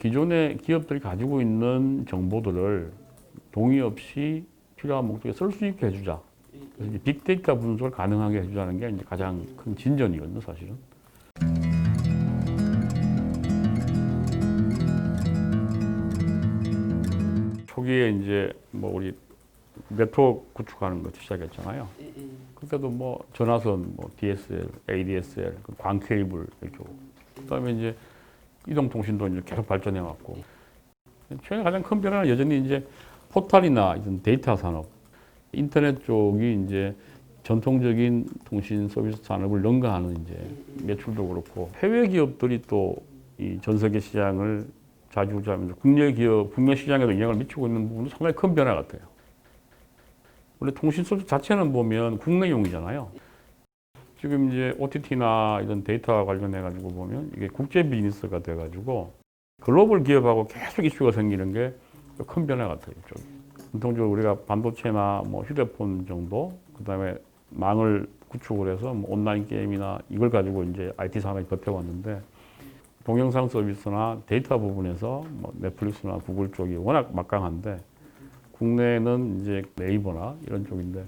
기존의 기업들이 가지고 있는 정보들을 동의 없이 필요한 목적에 쓸 수 있게 해주자. 그래서 이제 빅데이터 분석을 가능하게 해주자는 게 이제 가장 큰 진전이거든요, 사실은. 초기에 이제 뭐 우리 네트워크 구축하는 거 시작했잖아요. 그때도 뭐 전화선, 뭐 DSL, ADSL, 광 케이블 이렇게 오고, 그다음에 이제 이동통신도 이제 계속 발전해 왔고, 최근에 가장 큰 변화는 여전히 이제 포탈이나 이런 데이터 산업, 인터넷 쪽이 이제 전통적인 통신 서비스 산업을 능가하는 이제 매출도 그렇고, 해외 기업들이 또 이 전 세계 시장을 좌지우지하면서 국내 기업, 국내 시장에도 영향을 미치고 있는 부분은 상당히 큰 변화 같아요. 원래 통신 서비스 자체는 보면 국내용이잖아요. 지금 이제 OTT나 이런 데이터와 관련해 가지고 보면 이게 국제 비즈니스가 돼 가지고 글로벌 기업하고 계속 이슈가 생기는 게 큰 변화 같아요. 이쪽이. 전통적으로 우리가 반도체나 뭐 휴대폰 정도, 그다음에 망을 구축을 해서 뭐 온라인 게임이나 이걸 가지고 이제 IT 산업이 버텨왔는데, 동영상 서비스나 데이터 부분에서 뭐 넷플릭스나 구글 쪽이 워낙 막강한데, 국내는 이제 네이버나 이런 쪽인데,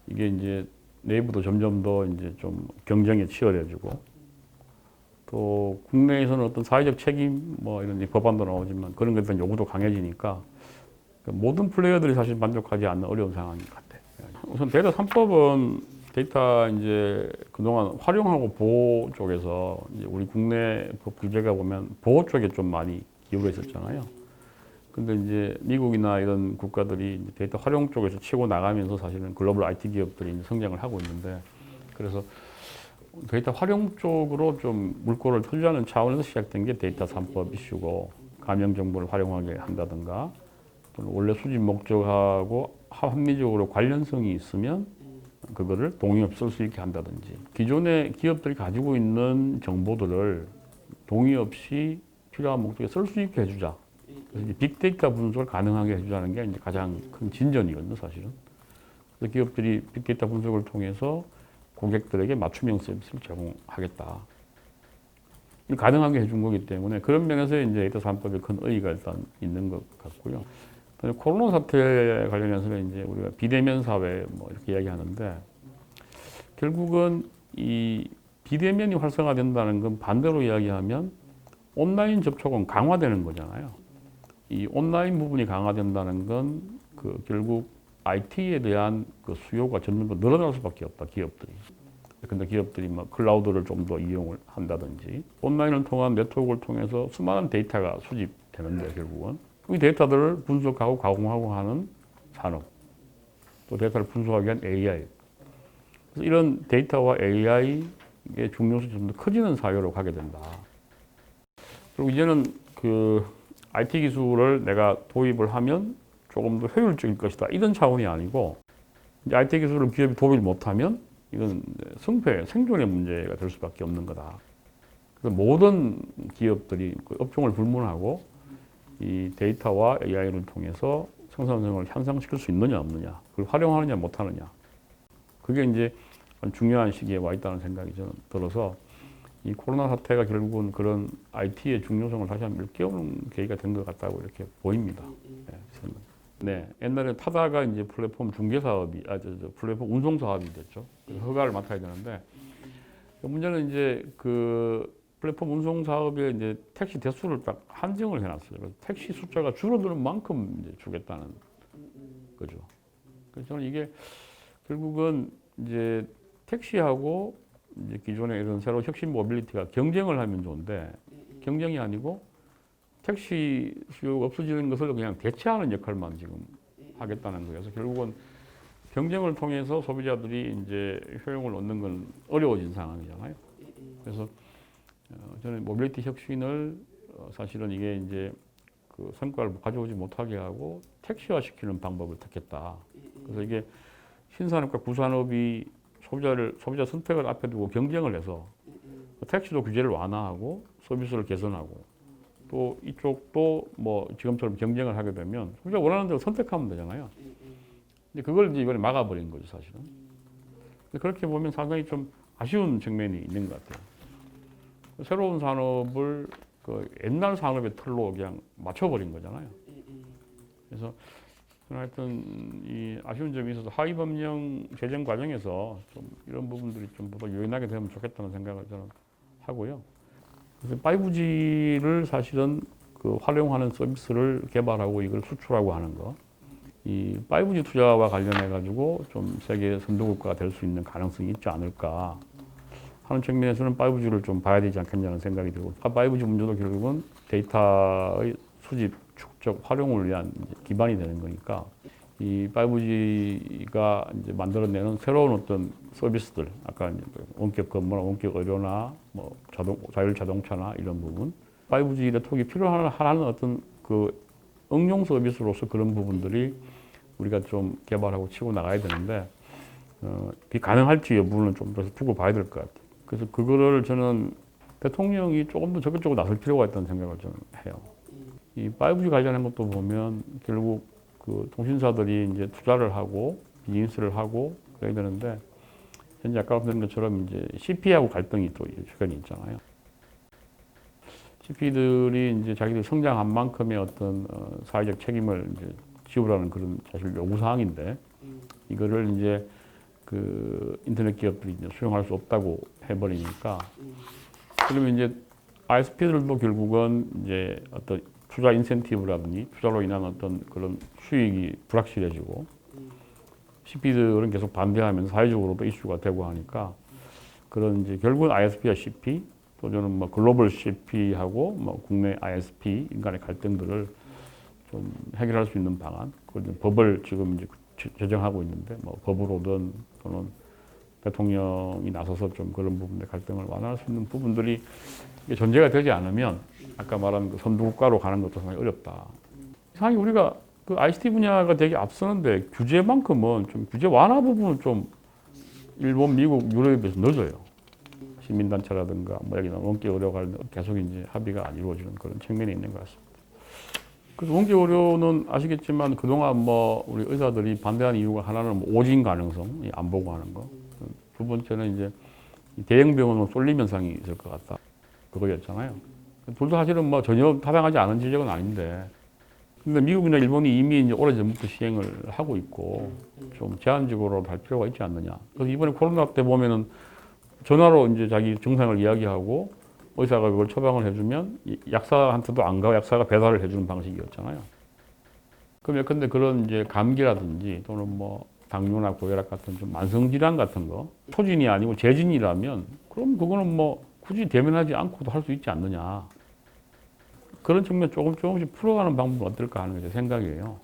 이게 이제 네이버도 점점 더 이제 좀 경쟁이 치열해지고, 또 국내에서는 어떤 사회적 책임 뭐 이런 법안도 나오지만 그런 것에 대한 요구도 강해지니까 모든 플레이어들이 사실 만족하지 않는 어려운 상황인 것 같아요. 우선 데이터 3법은 데이터 이제 그동안 활용하고 보호 쪽에서 이제 우리 국내 법 규제가 보면 보호 쪽에 좀 많이 기울어 있었잖아요. 근데 이제 미국이나 이런 국가들이 데이터 활용 쪽에서 치고 나가면서 사실은 글로벌 IT 기업들이 이제 성장을 하고 있는데, 그래서 데이터 활용 쪽으로 좀 물꼬를 터주자는 차원에서 시작된 게 데이터 3법 이슈고, 가명 정보를 활용하게 한다든가, 또는 원래 수집 목적하고 합리적으로 관련성이 있으면 그거를 동의 없이 쓸 수 있게 한다든지, 기존의 기업들이 가지고 있는 정보들을 동의 없이 필요한 목적에 쓸 수 있게 해주자. 그래서 이제 빅데이터 분석을 가능하게 해주자는 게 이제 가장 큰 진전이거든요, 사실은. 그래서 기업들이 빅데이터 분석을 통해서 고객들에게 맞춤형 서비스를 제공하겠다. 가능하게 해준 거기 때문에 그런 면에서 이제 데이터 3법에 큰 의의가 일단 있는 것 같고요. 코로나 사태 관련해서는 이제 우리가 비대면 사회 뭐 이렇게 이야기하는데, 결국은 이 비대면이 활성화된다는 건 반대로 이야기하면 온라인 접촉은 강화되는 거잖아요. 이 온라인 부분이 강화된다는 건 그 결국 IT에 대한 그 수요가 점점 더 늘어날 수밖에 없다, 기업들이. 근데 기업들이 막 클라우드를 좀 더 이용을 한다든지, 온라인을 통한 네트워크를 통해서 수많은 데이터가 수집되는데, 결국은 이 데이터들을 분석하고 가공하고 하는 산업, 또 데이터를 분석하기 위한 AI. 그래서 이런 데이터와 AI의 중요성이 좀 더 커지는 사회로 가게 된다. 그리고 이제는 그 IT 기술을 내가 도입을 하면 조금 더 효율적일 것이다, 이런 차원이 아니고, 이제 IT 기술을 기업이 도입을 못하면 이건 승패, 생존의 문제가 될 수밖에 없는 거다. 그래서 모든 기업들이 그 업종을 불문하고 이 데이터와 AI를 통해서 생산성을 향상시킬 수 있느냐 없느냐, 그걸 활용하느냐 못하느냐, 그게 이제 중요한 시기에 와 있다는 생각이 저는 들어서, 이 코로나 사태가 결국은 그런 IT의 중요성을 다시 한번 일깨우는 계기가 된 것 같다고 이렇게 보입니다. 네, 옛날에 타다가 이제 플랫폼 중개 사업이, 플랫폼 운송 사업이 됐죠. 허가를 맡아야 되는데, 문제는 이제 그 플랫폼 운송 사업에 이제 택시 대수를 딱 한정을 해놨어요. 그래서 택시 숫자가 줄어드는 만큼 이제 주겠다는 거죠. 그래서 저는 이게 결국은 이제 택시하고 이제 기존의 이런 새로운 혁신 모빌리티가 경쟁을 하면 좋은데, 경쟁이 아니고 택시 수요가 없어지는 것을 그냥 대체하는 역할만 지금 하겠다는 거예요. 그래서 결국은 경쟁을 통해서 소비자들이 이제 효용을 얻는 건 어려워진 상황이잖아요. 그래서 저는 모빌리티 혁신을 사실은 이게 이제 그 성과를 가져오지 못하게 하고 택시화 시키는 방법을 택했다. 그래서 이게 신산업과 구산업이 소비자 선택을 앞에 두고 경쟁을 해서 택시도 규제를 완화하고 서비스를 개선하고, 또 이쪽도 뭐 지금처럼 경쟁을 하게 되면 소비자가 원하는 대로 선택하면 되잖아요. 근데 그걸 이제 이번에 막아버린 거죠, 사실은. 그렇게 보면 상당히 좀 아쉬운 측면이 있는 것 같아요. 새로운 산업을 그 옛날 산업의 틀로 그냥 맞춰버린 거잖아요. 그래서 하여튼 이 아쉬운 점이 있어서 하위 법령 제정 과정에서 좀 이런 부분들이 좀 더 유연하게 되면 좋겠다는 생각을 저는 하고요. 그래서 5G를 사실은 그 활용하는 서비스를 개발하고 이걸 수출하고 하는 거. 이 5G 투자와 관련해 가지고 좀 세계 선도국가가 될 수 있는 가능성이 있지 않을까 하는 측면에서는 5G를 좀 봐야 되지 않겠냐는 생각이 들고, 5G 문제도 결국은 데이터의 수집, 축적, 활용을 위한 기반이 되는 거니까 이 5G가 이제 만들어내는 새로운 어떤 서비스들, 아까 이제 원격 근무나 원격 의료나 뭐 자율 자동차나 이런 부분, 5G 네트워크가 필요한 어떤 그 응용 서비스로서 그런 부분들이 우리가 좀 개발하고 치고 나가야 되는데 그게 가능할지 여부는 좀 더 두고 봐야 될 것 같아요. 그래서 그거를 저는 대통령이 조금 더 적극적으로 나설 필요가 있다는 생각을 저는 해요. 이 5G 관련한 것도 보면 결국 그 통신사들이 이제 투자를 하고 비즈니스를 하고 그래야 되는데 현재 아까 말씀드린 것처럼 이제 CP하고 갈등이 또 최근에 있잖아요. CP들이 이제 자기들 성장한 만큼의 어떤 사회적 책임을 이제 지우라는 그런 사실 요구 사항인데 이거를 이제 그 인터넷 기업들이 이제 수용할 수 없다고 해버리니까 그러면 이제 ISP들도 결국은 이제 어떤 투자 인센티브라든지 투자로 인한 어떤 그런 수익이 불확실해지고 CP들은 계속 반대하면서 사회적으로도 이슈가 되고 하니까 그런 이제 결국은 ISP와 CP 또 저는 뭐 글로벌 CP하고 뭐 국내 ISP 간의 갈등들을 좀 해결할 수 있는 방안, 그걸 법을 지금 이제 제정하고 있는데 뭐 법으로든 또는 대통령이 나서서 좀 그런 부분의 갈등을 완화할 수 있는 부분들이 전제가 되지 않으면 아까 말한 그 선도국가로 가는 것도 상당히 어렵다. 이상하게 우리가 그 ICT 분야가 되게 앞서는데 규제만큼은 좀 규제 완화 부분은 좀 일본, 미국, 유럽에 비해서 늦어요. 시민단체라든가 뭐 여기는 원격 의료 관련 계속 이제 합의가 안 이루어지는 그런 측면이 있는 것 같습니다. 그래서 원격 의료는 아시겠지만 그동안 뭐 우리 의사들이 반대하는 이유가 하나는 뭐 오진 가능성, 안 보고 하는 거. 두 번째는 이제 대형 병원은 쏠림 현상이 있을 것 같다. 그거였잖아요. 둘도 사실은 뭐 전혀 타당하지 않은 지적은 아닌데. 근데 미국이나 일본이 이미 이제 오래전부터 시행을 하고 있고 좀 제한적으로 할 필요가 있지 않느냐. 그래서 이번에 코로나 때 보면은 전화로 이제 자기 증상을 이야기하고 의사가 그걸 처방을 해주면 약사한테도 안 가고 약사가 배달을 해주는 방식이었잖아요. 그럼 예컨대 그런 이제 감기라든지 또는 뭐 당뇨나 고혈압 같은 좀 만성질환 같은 거 초진이 아니고 재진이라면 그럼 그거는 뭐 굳이 대면하지 않고도 할 수 있지 않느냐. 그런 측면 조금씩 풀어가는 방법은 어떨까 하는 게 제 생각이에요.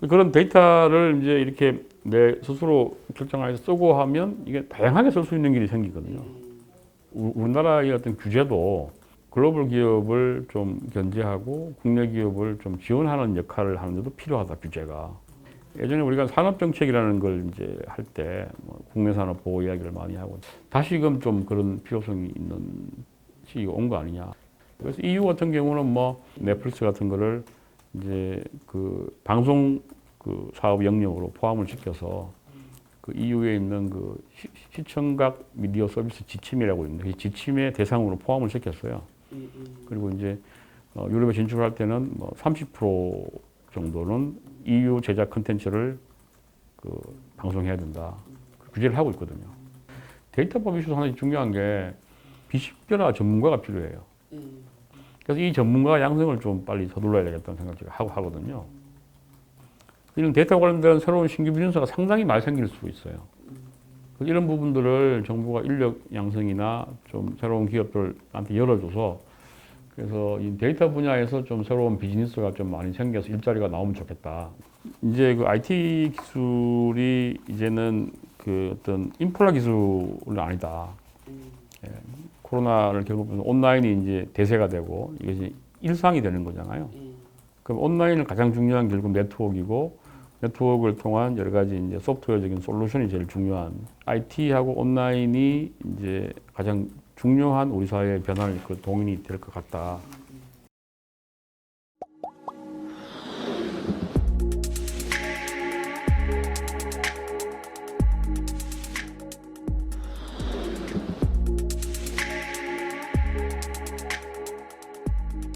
그런 데이터를 이제 이렇게 내 스스로 결정해서 쓰고 하면 이게 다양하게 쓸 수 있는 길이 생기거든요. 우리나라의 어떤 규제도 글로벌 기업을 좀 견제하고 국내 기업을 좀 지원하는 역할을 하는 데도 필요하다, 규제가. 예전에 우리가 산업정책이라는 걸 이제 할 때 뭐 국내 산업 보호 이야기를 많이 하고 다시금 좀 그런 필요성이 있는 시기가 온 거 아니냐. 그래서 EU 같은 경우는 뭐 넷플릭스 같은 거를 이제 그 방송 그 사업 영역으로 포함을 시켜서 그 EU에 있는 그 시청각 미디어 서비스 지침이라고 있는데 이 지침의 대상으로 포함을 시켰어요. 그리고 이제 유럽에 진출할 때는 뭐 30% 정도는 EU 제작 컨텐츠를 그 방송해야 된다. 그 규제를 하고 있거든요. 데이터법 이슈도 하나 중요한 게 비식별화 전문가가 필요해요. 그래서 이 전문가 양성을 좀 빨리 서둘러야 되겠다는 생각을 제가 하거든요. 이런 데이터 관련된 새로운 신규 비즈니스가 상당히 많이 생길 수 있어요. 이런 부분들을 정부가 인력 양성이나 좀 새로운 기업들한테 열어줘서 그래서 이 데이터 분야에서 좀 새로운 비즈니스가 좀 많이 생겨서 일자리가 나오면 좋겠다. 이제 그 IT 기술이 이제는 그 어떤 인프라 기술은 아니다. 예, 코로나를 겪으면서 온라인이 이제 대세가 되고 이것이 일상이 되는 거잖아요. 그럼 온라인은 가장 중요한 결국 네트워크이고 네트워크를 통한 여러 가지 이제 소프트웨어적인 솔루션이 제일 중요한 IT하고 온라인이 이제 가장 중요한 우리 사회의 변화를 그 동인이 될 것 같다.